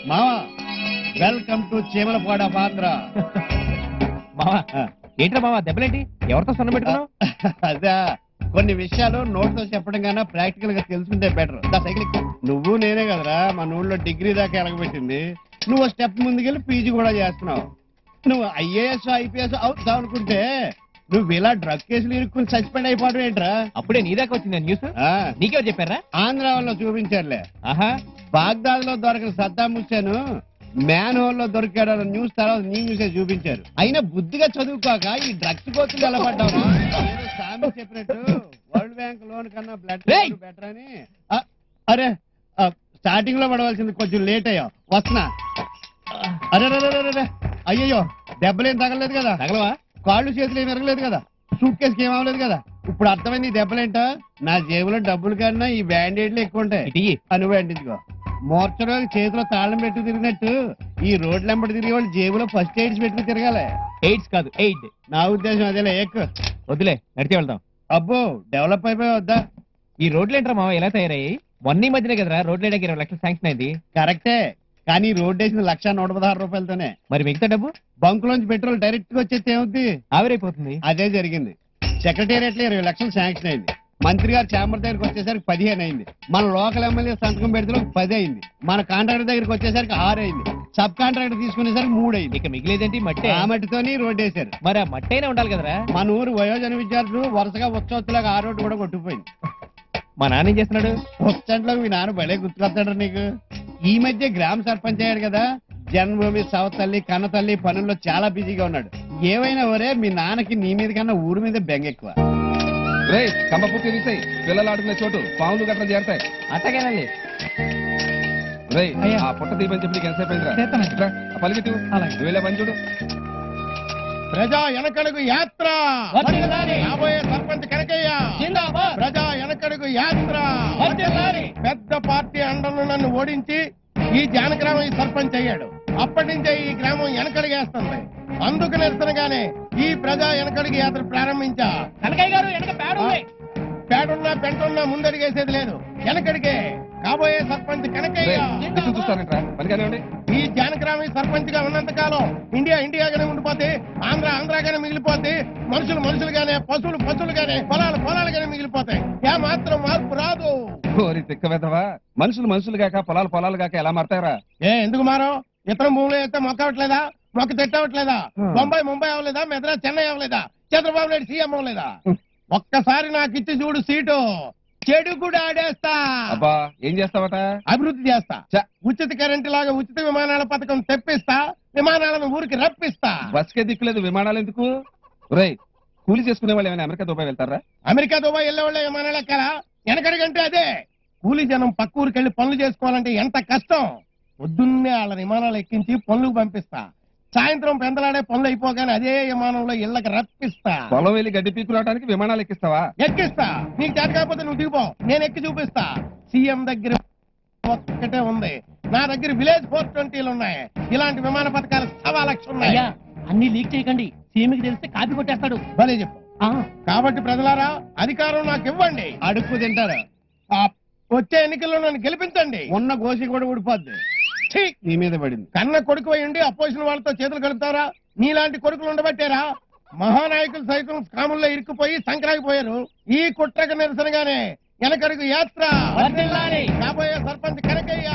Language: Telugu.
మావా వెల్కమ్ టు చీమలపాడ ఆంధ్ర. మావా ఏంట్రా మావా దెబ్బలేంటి? ఎవరితో సొన్న పెట్టుకున్నావు? అదే కొన్ని విషయాలు నోట్తో చెప్పడం కన్నా ప్రాక్టికల్ గా తెలుసుకుంటే బెటర్. సైకిల్ నువ్వు నేనే కదరా మన ఊళ్ళో డిగ్రీ దాకా ఎలగబెట్టింది. నువ్వు స్టెప్ ముందుకెళ్ళి పీజీ కూడా చేస్తున్నావు. నువ్వు ఐఏఎస్ ఐపీఎస్ అవుతావు అనుకుంటే నువ్వు ఇలా డ్రగ్ కేసులు ఇరుక్కుని సస్పెండ్ అయిపోవడం ఏంట్రా? అప్పుడే నీ దాకా వచ్చింది న్యూస్. నీకెవరు చెప్పారా? ఆంధ్ర వాళ్ళు చూపించారులే. ఆహా, బాగ్దాద్ లో దొరకని సద్దాం హుస్సేన్ మ్యాన్ హోల్ లో దొరికాడు న్యూస్ తర్వాత నీ న్యూసే చూపించారు. అయినా బుద్ధిగా చదువుకోక ఈ డ్రగ్స్ కోతులు ఎలా పడ్డావు? సామి చెప్పినట్టు వరల్డ్ బ్యాంక్ లోన్ కన్నా బ్లడ్ బెటర్ అని. అరే స్టార్టింగ్ లో పడవలసింది కొంచెం లేట్ అయ్యా. వస్తున్నా. అరే అయ్యయ్యో దెబ్బలేం తగలలేదు కదా? తగలవా? కాళ్ళు చేతులు ఏమి ఎరగలేదు కదా? సూట్ కేసుకి ఏం అవ్వలేదు కదా? ఇప్పుడు అర్థమైంది ఈ దెబ్బలేంటో. నా జేబులో డబ్బులు కన్నా ఈ బ్యాండేడ్లు ఎక్కువ ఉంటాయి. అనుభవం అంటించుకో. మోర్చలో చేతిలో తాళం పెట్టుకు తిరిగినట్టు ఈ రోడ్లు వెంబడి తిరిగే వాళ్ళు జేబులో ఫస్ట్ ఎయిడ్స్ పెట్టుకు తిరగాలి. ఎయిడ్స్ కాదు ఎయిడ్. నా ఉద్దేశం అదేలే. వద్దులే, నడిచి వెళ్దాం. అబ్బో డెవలప్ అయిపోయి వద్దా? ఈ రోడ్లు ఏంట్రా మావా ఎలా తయారయ్యి? మొన్న ఈ మధ్యనే కదరా రోడ్లు వేయడానికి 20 లక్షలు శాంక్షన్ అయింది. కరెక్టే, కానీ రోడ్డు వేసిన 1,116 రూపాయలతోనే. మరి మిగతా డబ్బు? బంకులోంచి పెట్రోల్ డైరెక్ట్ గా వచ్చేస్తే ఏమవుద్ది? ఆవిరైపోతుంది. అదే జరిగింది. సెక్రటేరియట్ లో 20 లక్షలు శాంక్షన్ అయింది. మంత్రి గారు ఛాంబర్ దగ్గరికి వచ్చేసరికి 15 అయింది. మన లోకల్ ఎమ్మెల్యే సంతకం పెడితే 10 అయింది. మన కాంట్రాక్టర్ దగ్గరికి వచ్చేసరికి 6 అయింది. సబ్ కాంట్రాక్టర్ తీసుకునేసరికి 3 అయింది. ఇక మిగిలేదేంటి? మట్టి. ఆ మట్టితోని రోడ్డు వేశారు. మరి ఆ మట్టి అయినా ఉండాలి కదరా? మన ఊరు వయోజన విద్యార్థులు వరుసగా ఉత్సవత్తులాగా ఆ రోడ్డు కూడా కొట్టుకుపోయింది. మా నాన్న ఏం చేస్తున్నాడు? వచ్చంట్లో మీ నాన్న భలే గుర్తుకొస్తాడు నీకు. ఈ మధ్య గ్రామ సర్పంచ్ అయ్యాడు కదా. జన్మభూమి సవతల్లి కన్నతల్లి పనుల్లో చాలా బిజీగా ఉన్నాడు. ఏవైనా ఒరే మీ నాన్నకి నీ మీద కన్నా ఊరి మీద బెంగ ఎక్కువ. కంబ పూర్తి తీసాయి. పిల్లలు ఆడుకునే చోటు పాములు గట్రా చేరతాయి. అట్టగేనండి. ఆ పుట్ట దీపని చెప్పి ఎంతసేపు అయిందిరా? పలికిట్టు నువ్వేలే పని చూడు. ప్రజా వెనకడుగు యాత్ర. రాబోయే సర్పంచ్ కనకయ్య. ప్రజా వెనకడుగు యాత్ర. పెద్ద పార్టీ అండను నన్ను ఓడించి ఈ జానగ్రామం ఈ సర్పంచ్ అయ్యాడు. అప్పటి నుంచే ఈ గ్రామం వెనకడిగేస్తుంది. అందుకు నిరసనగానే ఈ ప్రజా వెనకడిగి యాత్ర ప్రారంభించా. కనకయ్య గారు వెనక పేడున్నా పెంటున్నా ముందడిగేసేది లేదు. వెనకడిగే కాబోయే సర్పంచ్ కనకయ్య. చూస్తానంటారా పనికానివ్వండి. ఈ జానగ్రామం సర్పంచ్ గా ఉన్నంత కాలం ఇండియా ఇండియాగానే ఉండిపోతే, ఆంధ్ర ఆంధ్రాగానే మిగిలిపోతే, మనుషులు మనుషులుగానే, పశువులు పశువులుగానే, పొలాలు పొలాలుగానే మిగిలిపోతాయి. ఏ మాత్రం మార్పు రాదు. ఓరి తిక్కవేదవా, మనుషులు మనుషులు గాక పొలాలు పొలాలు గాక ఎలా మారతారా? ఎందుకు మారో? ఇతర భూములు అయితే మొక్కవట్లేదా? మొక్క తెట్టవట్లేదా? బొంబాయి ముంబై అవ్వలేదా? మెద్రాస్ చెన్నై అవ్వలేదా? చంద్రబాబు నాయుడు సీఎం అవ్వలేదా? ఒక్కసారి నాకు ఇచ్చి చూడు సీటు, చెడు కూడా ఆడేస్తా. అబ్బా ఏం చేస్తావట? అభివృద్ధి చేస్తా. ఉచిత కరెంటు లాగా ఉచిత విమానాల పథకం తెప్పిస్తా. విమానాలను ఊరికి రప్పిస్తా. బస్కే దిక్కులేదు, విమానాలు ఎందుకు? రేయ్ కూలి చేసుకునే వాళ్ళు ఏమైనా అమెరికా దుబాయ్ వెళ్తారా? అమెరికా దుబాయ్ వెళ్ళే వాళ్ళే విమానాలు ఎక్కాలా? వెనకడిగంటే అదే. కూలి జనం పక్క ఊరికెళ్ళి పనులు చేసుకోవాలంటే ఎంత కష్టం. పొద్దున్నే వాళ్ళ విమానాలు ఎక్కించి పనులకు పంపిస్తా. సాయంత్రం పెందలాడే పనులు అయిపోగానే అదే విమానంలో ఇళ్ళకి రప్పిస్తా. పొలం వెళ్ళి గడ్డి పీకురావడానికి విమానాలు ఎక్కిస్తావా? ఎక్కిస్తా. నీకు చేత కాకపోతే నువ్వు దిగిపో, నేను ఎక్కి చూపిస్తా. సీఎం దగ్గర ఒక్కటే ఉంది, నా దగ్గర విలేజ్ 420లు ఉన్నాయి. ఇలాంటి విమాన పథకాలు 1.25 లక్షలు ఉన్నాయి. అన్ని లీక్ చేయకండి, సీఎంకి తెలిస్తే కాపీ కొట్టేస్తాడు. భలే చెప్పు. కాబట్టి ప్రజలారా అధికారం నాకు ఇవ్వండి. అడుక్కు తింటారా? వచ్చే ఎన్నికల్లో నన్ను గెలిపించండి. ఉన్న గోసి కూడా ఊడిపోద్ది. నీ మీద పడింది. కన్న కొడుకు అయ్యండి అపోజిషన్ వాళ్ళతో చేతులు కలుపుతారా? నీలాంటి కొడుకులు ఉండబట్టారా మహానాయకులు సైతం స్కాముల్లో ఇరుక్కుపోయి సంక్రాగిపోయారు. ఈ కుట్రకు నిరసనగానే వెనకడుగు యాత్ర. కాబోయే సర్పంచ్ కనకయ్య.